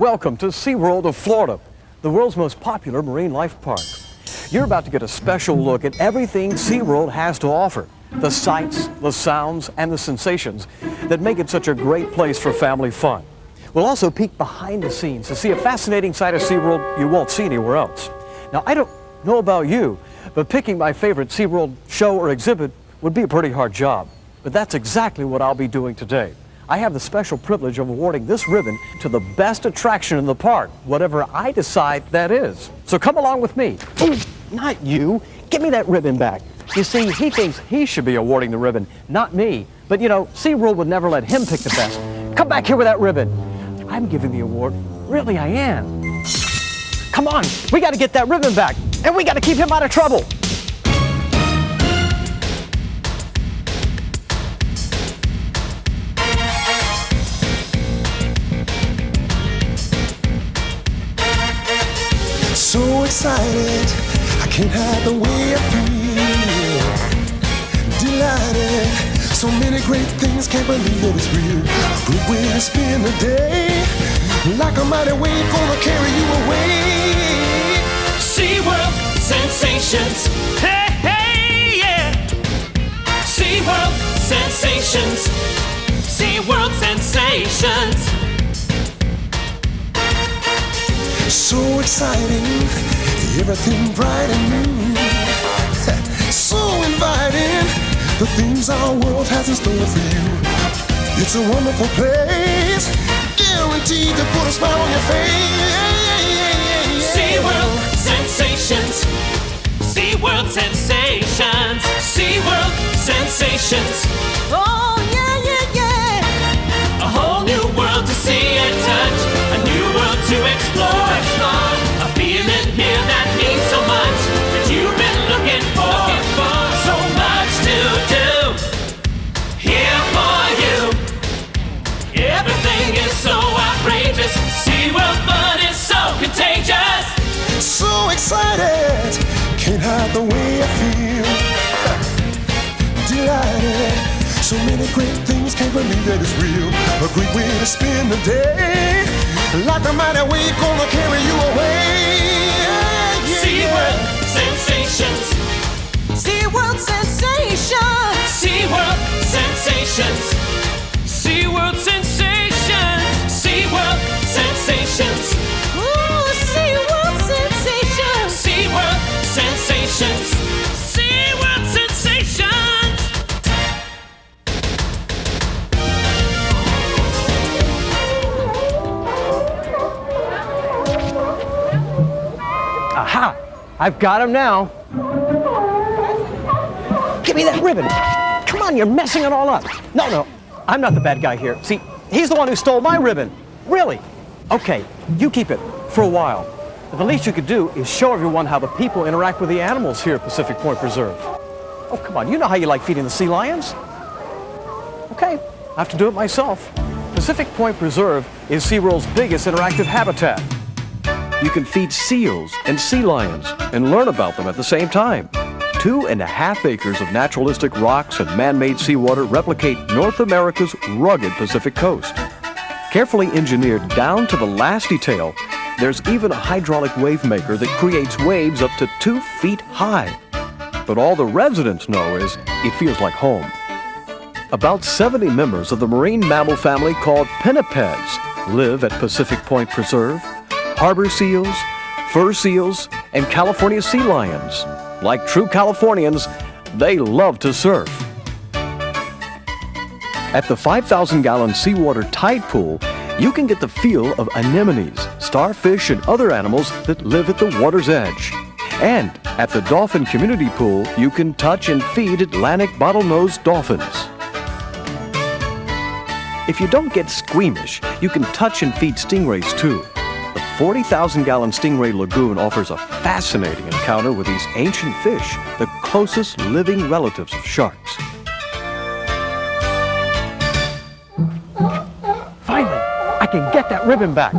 Welcome to Seaworld of Florida, the world's most popular marine life park. You're about to get a special look at everything Seaworld has to offer. The sights, the sounds, and the sensations that make it such a great place for family fun. We'll also peek behind the scenes to see a fascinating side of Seaworld you won't see anywhere else. Now, I don't know about you, but picking my favorite Seaworld show or exhibit would be a pretty hard job. But that's exactly what I'll be doing today. I have the special privilege of awarding this ribbon to the best attraction in the park, whatever I decide that is. So come along with me. Ooh, not you. Give me that ribbon back. You see, he thinks he should be awarding the ribbon, not me. But you know, Seaworld would never let him pick the best. Come back here with that ribbon. I'm giving the award. Really, I am. Come on, we got to get that ribbon back, and we got to keep him out of trouble. So excited, I can't hide the way I feel. Delighted, so many great things, can't believe that it's real. A good way to spend the day, like a mighty wave gonna carry you away. Seaworld Sensations, hey, hey, yeah. Seaworld Sensations, Seaworld Sensations. So exciting, everything bright and new. So inviting, the things our world has in store for you. It's a wonderful place, guaranteed to put a smile on your face. Seaworld Sensations, Seaworld Sensations, Seaworld Sensations. Oh yeah, yeah, yeah. A whole new world to see and touch, a new world to explore. A feeling here that means so much, that you've been looking for. So much to do here for you. Everything is so outrageous. SeaWorld fun is so contagious. So excited, can't hide the way I feel. Delighted, so many great things, can't believe that it's real. A great way to spend the day, like a mighty wave gonna carry you away. SeaWorld Sensations, SeaWorld Sensations, SeaWorld Sensations, SeaWorld Sensations, SeaWorld Sensations. ooh, SeaWorld Sensations, SeaWorld Sensations, SeaWorld Sensations. Aha! I've got him now. Give me that ribbon. Come on, you're messing it all up. No, I'm not the bad guy here. See, he's the one who stole my ribbon. Really? Okay, you keep it for a while. But the least you could do is show everyone how the people interact with the animals here at Pacific Point Preserve. Oh, come on, you know how you like feeding the sea lions. Okay, I have to do it myself. Pacific Point Preserve is SeaWorld's biggest interactive habitat. You can feed seals and sea lions and learn about them at the same time. 2.5 acres of naturalistic rocks and man-made seawater replicate North America's rugged Pacific coast. Carefully engineered down to the last detail, there's even a hydraulic wave maker that creates waves up to 2 feet high. But all the residents know is it feels like home. About 70 members of the marine mammal family called pinnipeds live at Pacific Point Preserve. Harbor seals, fur seals, and California sea lions. Like true Californians, they love to surf. At the 5,000-gallon seawater tide pool, you can get the feel of anemones, starfish, and other animals that live at the water's edge. And at the dolphin community pool, you can touch and feed Atlantic bottlenose dolphins. If you don't get squeamish, you can touch and feed stingrays too. The 40,000-gallon Stingray Lagoon offers a fascinating encounter with these ancient fish, the closest living relatives of sharks. Finally, I can get that ribbon back.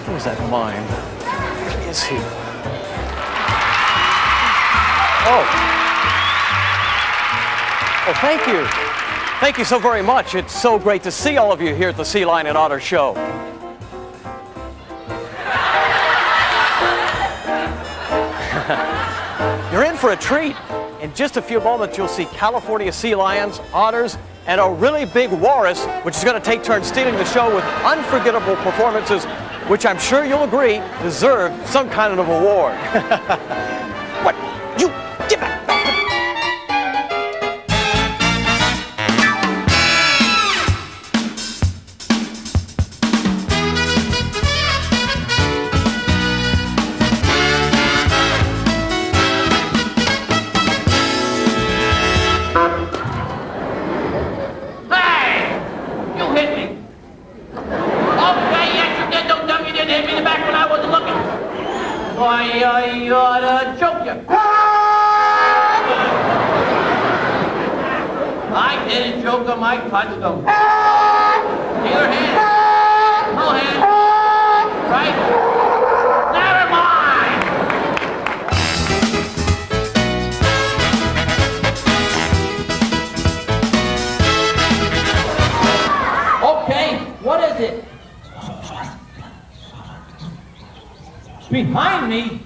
Where's that mine? is he? Oh. Well, thank you. Thank you so very much. It's so great to see all of you here at the Sea Lion and Otter Show. You're in for a treat. In just a few moments, you'll see California sea lions, otters, and a really big walrus, which is going to take turns stealing the show with unforgettable performances, which I'm sure you'll agree deserve some kind of award. What? You give it back to me. I ought to choke you. I didn't choke him, I touched him. Neither hand. No hand. Right? Never mind. Okay, what is it? Behind me?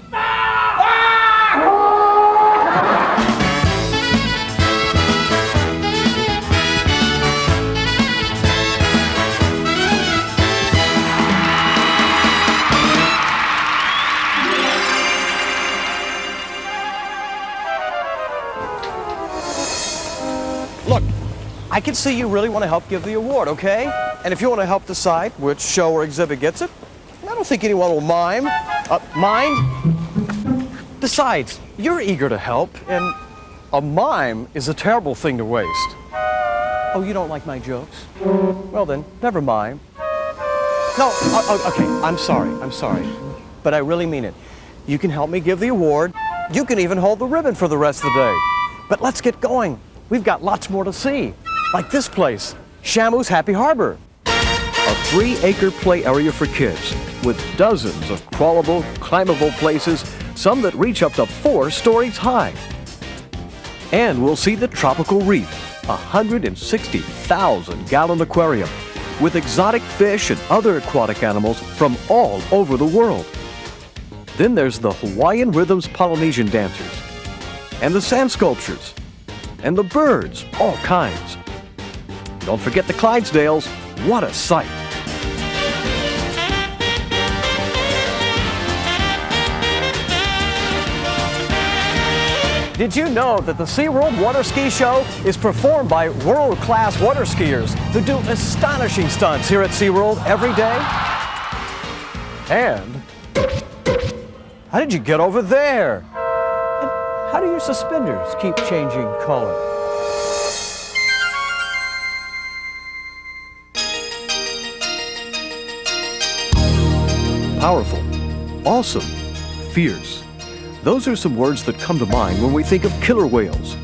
Look, I can see you really want to help give the award, okay? And if you want to help decide which show or exhibit gets it, I don't think anyone will mind. Besides, you're eager to help, and a mime is a terrible thing to waste. Oh, you don't like my jokes? Well then, never mind. No, okay, I'm sorry. But I really mean it. You can help me give the award. You can even hold the ribbon for the rest of the day. But let's get going. We've got lots more to see. Like this place, Shamu's Happy Harbor. A 3-acre play area for kids with dozens of crawlable, climbable places, some that reach up to 4 stories high. And we'll see the Tropical Reef, a 160,000-gallon aquarium with exotic fish and other aquatic animals from all over the world. Then there's the Hawaiian Rhythms Polynesian dancers, and the sand sculptures, and the birds, all kinds. Don't forget the Clydesdales. What a sight! Did you know that the Seaworld Water Ski Show is performed by world-class water skiers who do astonishing stunts here at Seaworld every day? And how did you get over there? And how do your suspenders keep changing color? Powerful, awesome, fierce. Those are some words that come to mind when we think of killer whales.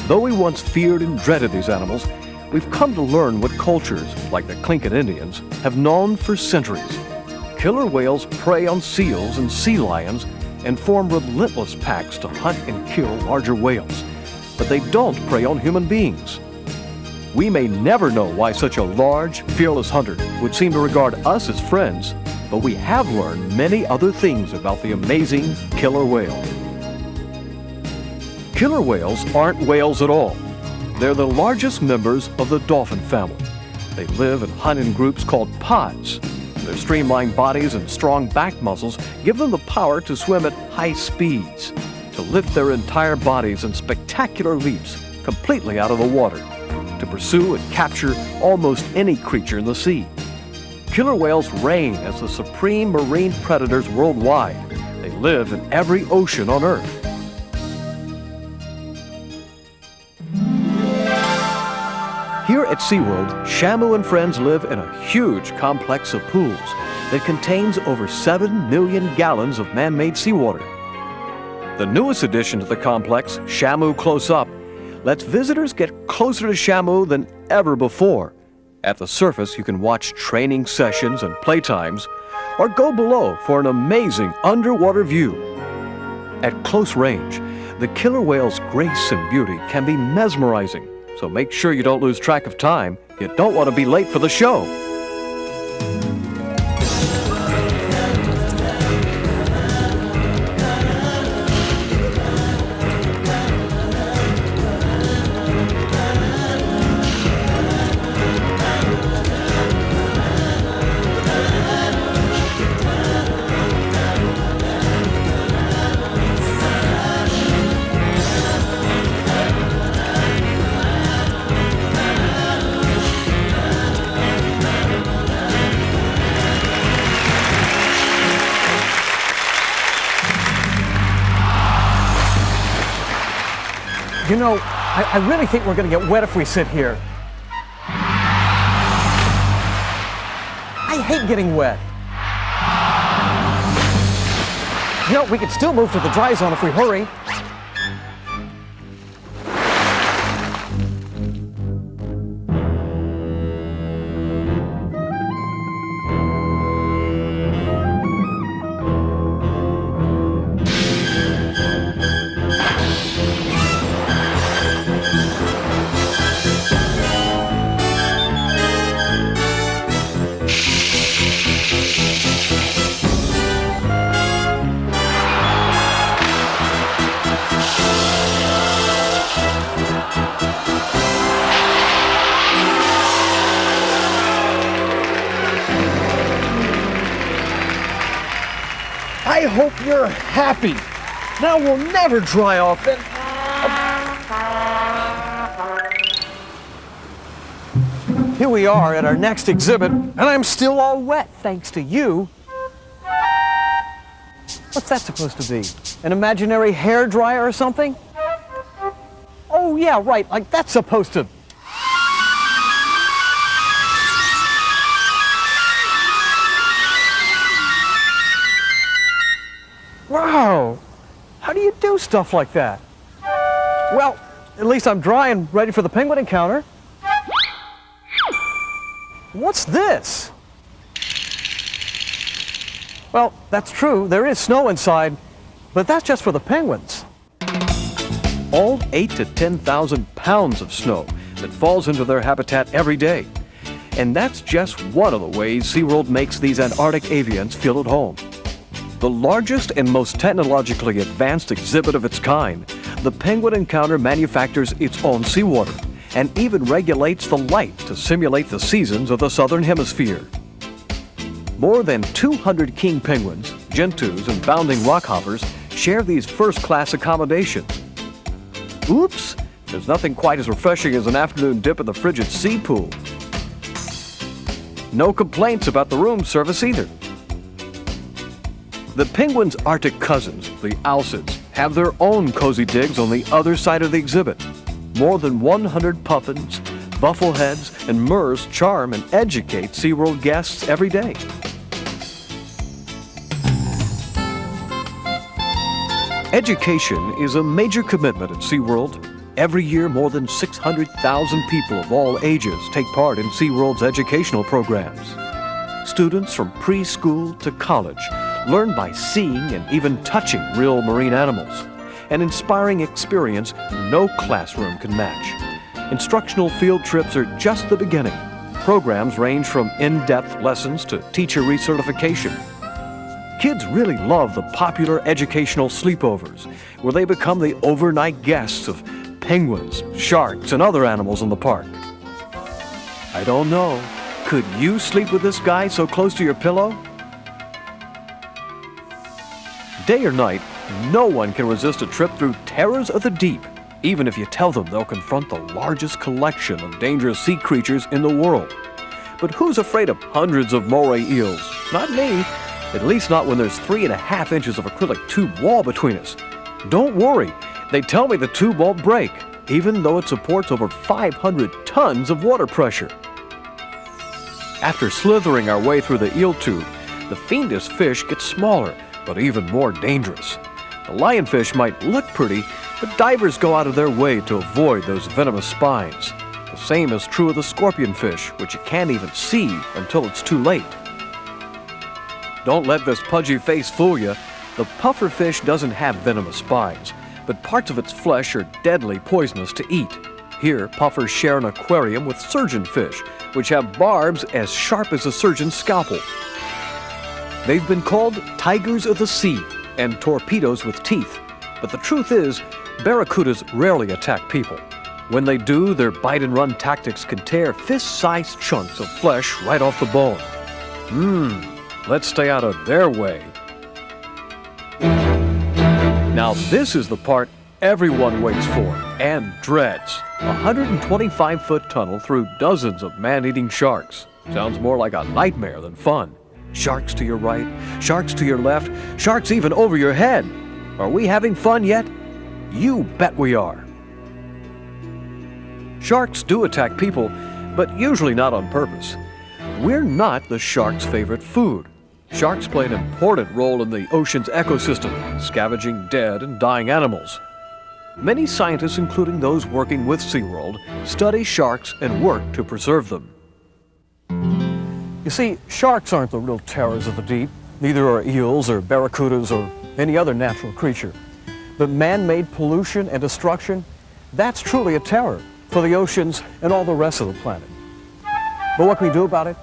Though we once feared and dreaded these animals, we've come to learn what cultures, like the Tlingit Indians, have known for centuries. Killer whales prey on seals and sea lions and form relentless packs to hunt and kill larger whales. But they don't prey on human beings. We may never know why such a large, fearless hunter would seem to regard us as friends, but we have learned many other things about the amazing killer whale. Killer whales aren't whales at all. They're the largest members of the dolphin family. They live and hunt in groups called pods. Their streamlined bodies and strong back muscles give them the power to swim at high speeds, to lift their entire bodies in spectacular leaps completely out of the water, to pursue and capture almost any creature in the sea. Killer whales reign as the supreme marine predators worldwide. They live in every ocean on Earth. Here at SeaWorld, Shamu and friends live in a huge complex of pools that contains over 7 million gallons of man-made seawater. The newest addition to the complex, Shamu Close Up, lets visitors get closer to Shamu than ever before. At the surface, you can watch training sessions and playtimes, or go below for an amazing underwater view. At close range, the killer whale's grace and beauty can be mesmerizing, so make sure you don't lose track of time. You don't want to be late for the show. You know, I really think we're going to get wet if we sit here. I hate getting wet. You know, we could still move to the dry zone if we hurry. I hope you're happy. Now we'll never dry off and... Here we are at our next exhibit, and I'm still all wet thanks to you. What's that supposed to be? An imaginary hair dryer or something? Oh yeah, right, like that's supposed to... Wow, how do you do stuff like that? Well, at least I'm dry and ready for the penguin encounter. What's this? Well, that's true, there is snow inside, but that's just for the penguins. All 8,000 to 10,000 pounds of snow that falls into their habitat every day. And that's just one of the ways SeaWorld makes these Antarctic avians feel at home. The largest and most technologically advanced exhibit of its kind, the Penguin Encounter manufactures its own seawater and even regulates the light to simulate the seasons of the southern hemisphere. More than 200 king penguins, gentoos, and bounding rockhoppers share these first-class accommodations. Oops, there's nothing quite as refreshing as an afternoon dip in the frigid sea pool. No complaints about the room service either. The penguins' Arctic cousins, the alcids, have their own cozy digs on the other side of the exhibit. More than 100 puffins, buffleheads, and murres charm and educate SeaWorld guests every day. Education is a major commitment at SeaWorld. Every year, more than 600,000 people of all ages take part in SeaWorld's educational programs. Students from preschool to college learn by seeing and even touching real marine animals, an inspiring experience no classroom can match. Instructional field trips are just the beginning. Programs range from in-depth lessons to teacher recertification. Kids really love the popular educational sleepovers, where they become the overnight guests of penguins, sharks, and other animals in the park. I don't know, could you sleep with this guy so close to your pillow? Day or night, no one can resist a trip through terrors of the deep, even if you tell them they'll confront the largest collection of dangerous sea creatures in the world. But who's afraid of hundreds of moray eels? Not me. At least not when there's 3.5 inches of acrylic tube wall between us. Don't worry, they tell me the tube won't break, even though it supports over 500 tons of water pressure. After slithering our way through the eel tube, the fiendish fish get smaller, but even more dangerous. The lionfish might look pretty, but divers go out of their way to avoid those venomous spines. The same is true of the scorpionfish, which you can't even see until it's too late. Don't let this pudgy face fool you. The pufferfish doesn't have venomous spines, but parts of its flesh are deadly poisonous to eat. Here, puffers share an aquarium with surgeonfish, which have barbs as sharp as a surgeon's scalpel. They've been called tigers of the sea and torpedoes with teeth, but the truth is, barracudas rarely attack people. When they do, their bite-and-run tactics can tear fist-sized chunks of flesh right off the bone. Let's stay out of their way. Now this is the part everyone waits for and dreads. A 125-foot tunnel through dozens of man-eating sharks. Sounds more like a nightmare than fun. Sharks to your right, sharks to your left, sharks even over your head. Are we having fun yet? You bet we are. Sharks do attack people, but usually not on purpose. We're not the shark's favorite food. Sharks play an important role in the ocean's ecosystem, scavenging dead and dying animals. Many scientists, including those working with Seaworld, study sharks and work to preserve them. You see, sharks aren't the real terrors of the deep. Neither are eels or barracudas or any other natural creature. But man-made pollution and destruction, that's truly a terror for the oceans and all the rest of the planet. But what can we do about it?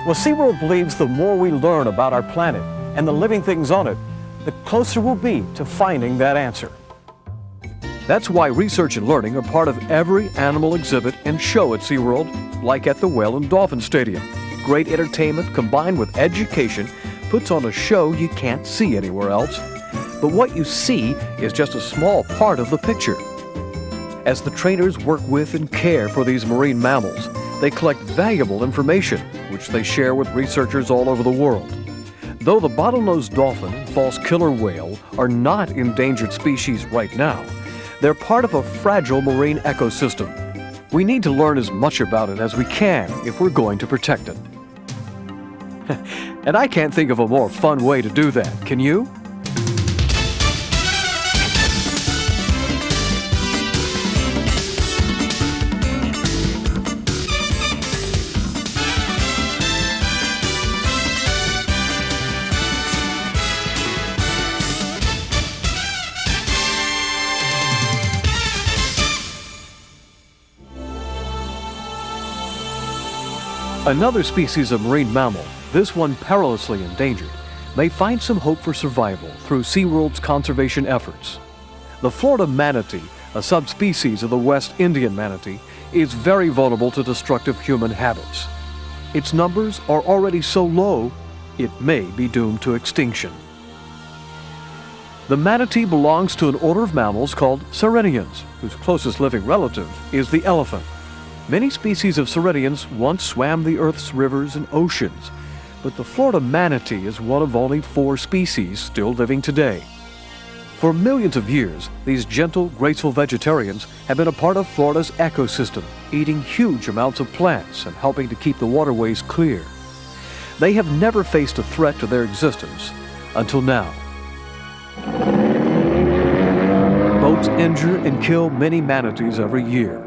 Well, Seaworld believes the more we learn about our planet and the living things on it, the closer we'll be to finding that answer. That's why research and learning are part of every animal exhibit and show at Seaworld, like at the Whale and Dolphin Stadium. Great entertainment combined with education puts on a show you can't see anywhere else. But what you see is just a small part of the picture. As the trainers work with and care for these marine mammals, they collect valuable information, which they share with researchers all over the world. Though the bottlenose dolphin and false killer whale are not endangered species right now, they're part of a fragile marine ecosystem. We need to learn as much about it as we can if we're going to protect it. And I can't think of a more fun way to do that, can you? Another species of marine mammal, this one perilously endangered, may find some hope for survival through Seaworld's conservation efforts. The Florida manatee, a subspecies of the West Indian manatee, is very vulnerable to destructive human habits. Its numbers are already so low, it may be doomed to extinction. The manatee belongs to an order of mammals called sirenians, whose closest living relative is the elephant. Many species of sirenians once swam the Earth's rivers and oceans, but the Florida manatee is one of only 4 species still living today. For millions of years, these gentle, graceful vegetarians have been a part of Florida's ecosystem, eating huge amounts of plants and helping to keep the waterways clear. They have never faced a threat to their existence until now. Boats injure and kill many manatees every year.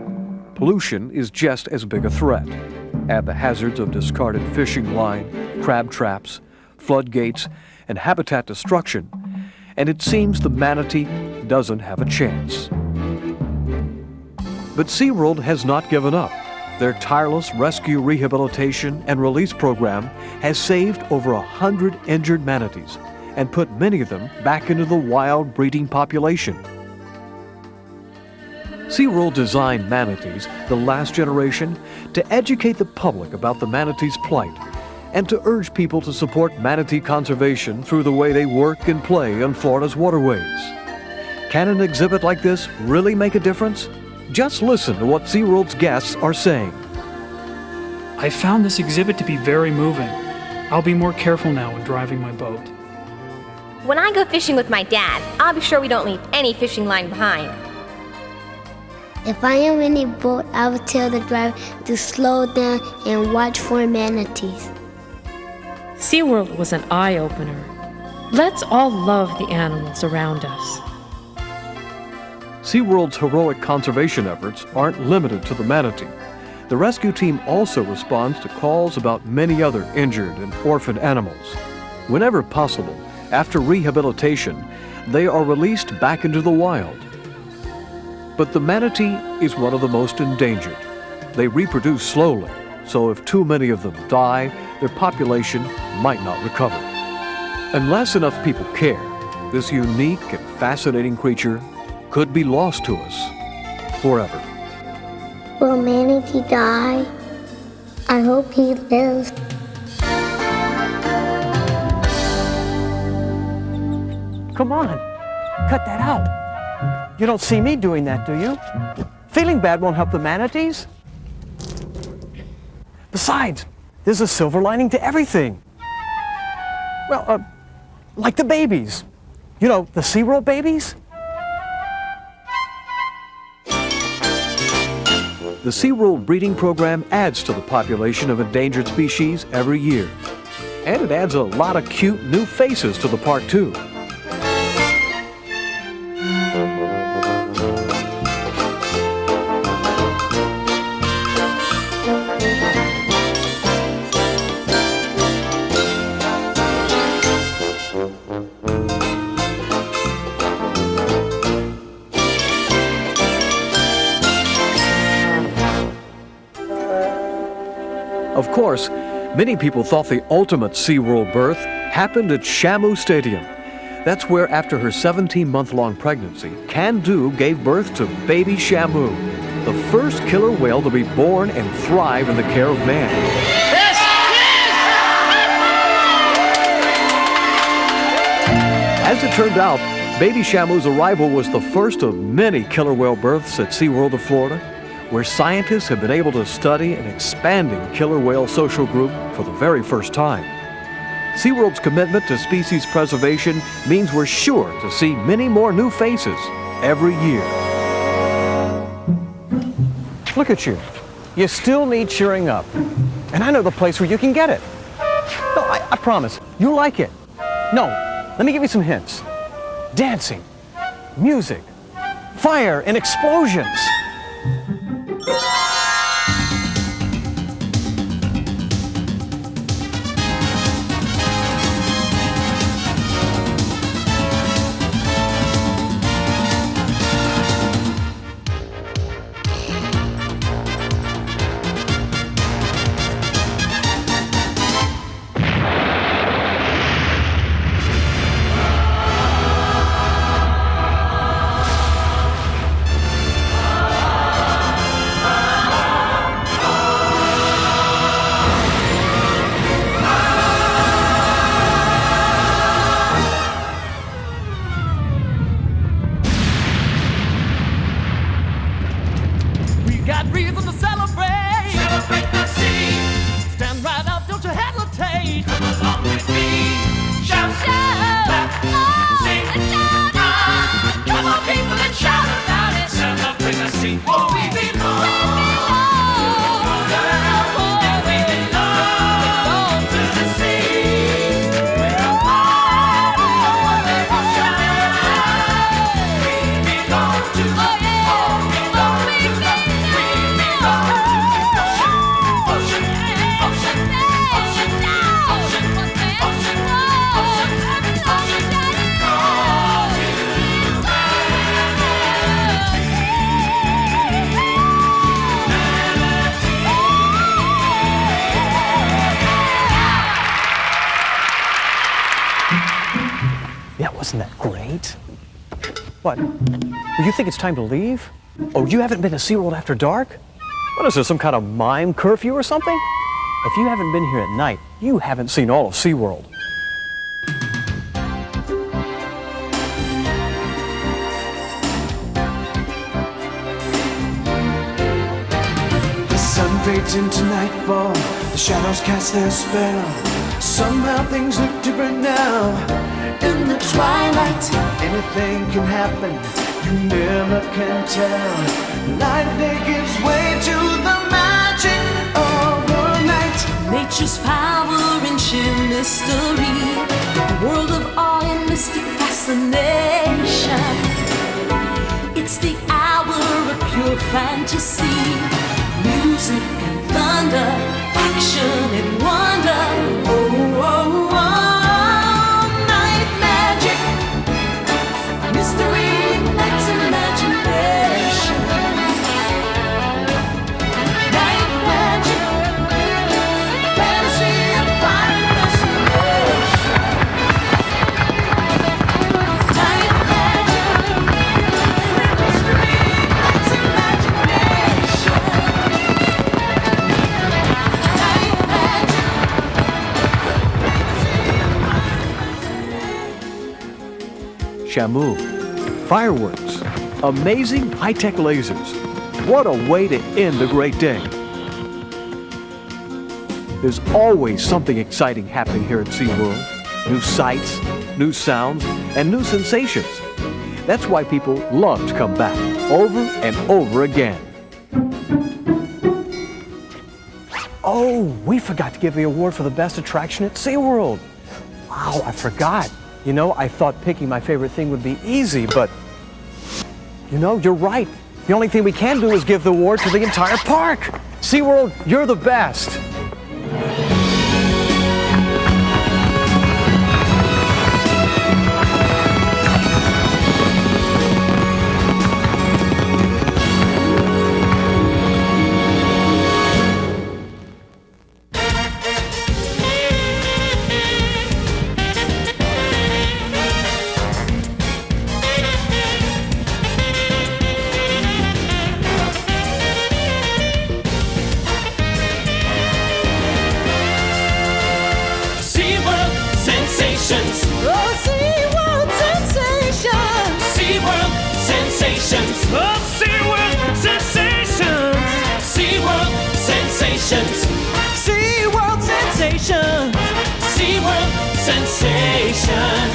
Pollution is just as big a threat. Add the hazards of discarded fishing line, crab traps, floodgates, and habitat destruction, and it seems the manatee doesn't have a chance. But Seaworld has not given up. Their tireless rescue, rehabilitation, and release program has saved over 100 injured manatees and put many of them back into the wild breeding population. Seaworld designed manatees, the last generation, to educate the public about the manatee's plight and to urge people to support manatee conservation through the way they work and play on Florida's waterways. Can an exhibit like this really make a difference? Just listen to what Seaworld's guests are saying. I found this exhibit to be very moving. I'll be more careful now when driving my boat. When I go fishing with my dad, I'll be sure we don't leave any fishing line behind. If I am in a boat, I will tell the driver to slow down and watch for manatees. SeaWorld was an eye-opener. Let's all love the animals around us. Seaworld's heroic conservation efforts aren't limited to the manatee. The rescue team also responds to calls about many other injured and orphaned animals. Whenever possible, after rehabilitation, they are released back into the wild. But the manatee is one of the most endangered. They reproduce slowly, so if too many of them die, their population might not recover. Unless enough people care, this unique and fascinating creature could be lost to us forever. Will Manatee die? I hope he lives. Come on, cut that out. You don't see me doing that, do you? Feeling bad won't help the manatees. Besides, there's a silver lining to everything. Well, like the babies. You know, the Seaworld babies? The Seaworld breeding program adds to the population of endangered species every year. And it adds a lot of cute new faces to the park, too. Of course, many people thought the ultimate SeaWorld birth happened at Shamu Stadium. That's where, after her 17-month-long pregnancy, Can-Do gave birth to baby Shamu, the first killer whale to be born and thrive in the care of man. As it turned out, baby Shamu's arrival was the first of many killer whale births at SeaWorld of Florida, where scientists have been able to study an expanding killer whale social group for the very first time. SeaWorld's commitment to species preservation means we're sure to see many more new faces every year. Look at you. You still need cheering up. And I know the place where you can get it. No, I promise. You'll like it. No, let me give you some hints. Dancing, music, fire, and explosions. Got reason to celebrate. Celebrate the sea. Stand right up, don't you hesitate. Come along with me. Shout, shout, clap, sing, shout out. Come on, people, and shout about it. Celebrate the sea. Whoa, we belong. And we belong to the sea. We're a part of the world ocean. We belong to the Yeah, wasn't that great? What? Well, you think it's time to leave? Oh, you haven't been to SeaWorld after dark? What is this, some kind of mime curfew or something? If you haven't been here at night, you haven't seen all of SeaWorld. The sun fades into nightfall, the shadows cast their spell. Somehow things look different now. In the twilight, anything can happen, you never can tell. Light of day gives way to the magic of the night. Nature's power and sheer mystery, a world of awe and mystic fascination. It's the hour of pure fantasy, music and thunder, action and wonder. Oh, oh, oh. Shamu. Fireworks. Amazing high-tech lasers. What a way to end a great day. There's always something exciting happening here at SeaWorld. New sights, new sounds, and new sensations. That's why people love to come back over and over again. Oh, we forgot to give the award for the best attraction at SeaWorld. Wow, I forgot. You know, I thought picking my favorite thing would be easy, but you know, you're right. The only thing we can do is give the award to the entire park. SeaWorld, you're the best. Sensations. Oh, SeaWorld Sensations. SeaWorld Sensations. Oh, SeaWorld Sensations. SeaWorld Sensations. SeaWorld Sensations. SeaWorld Sensations.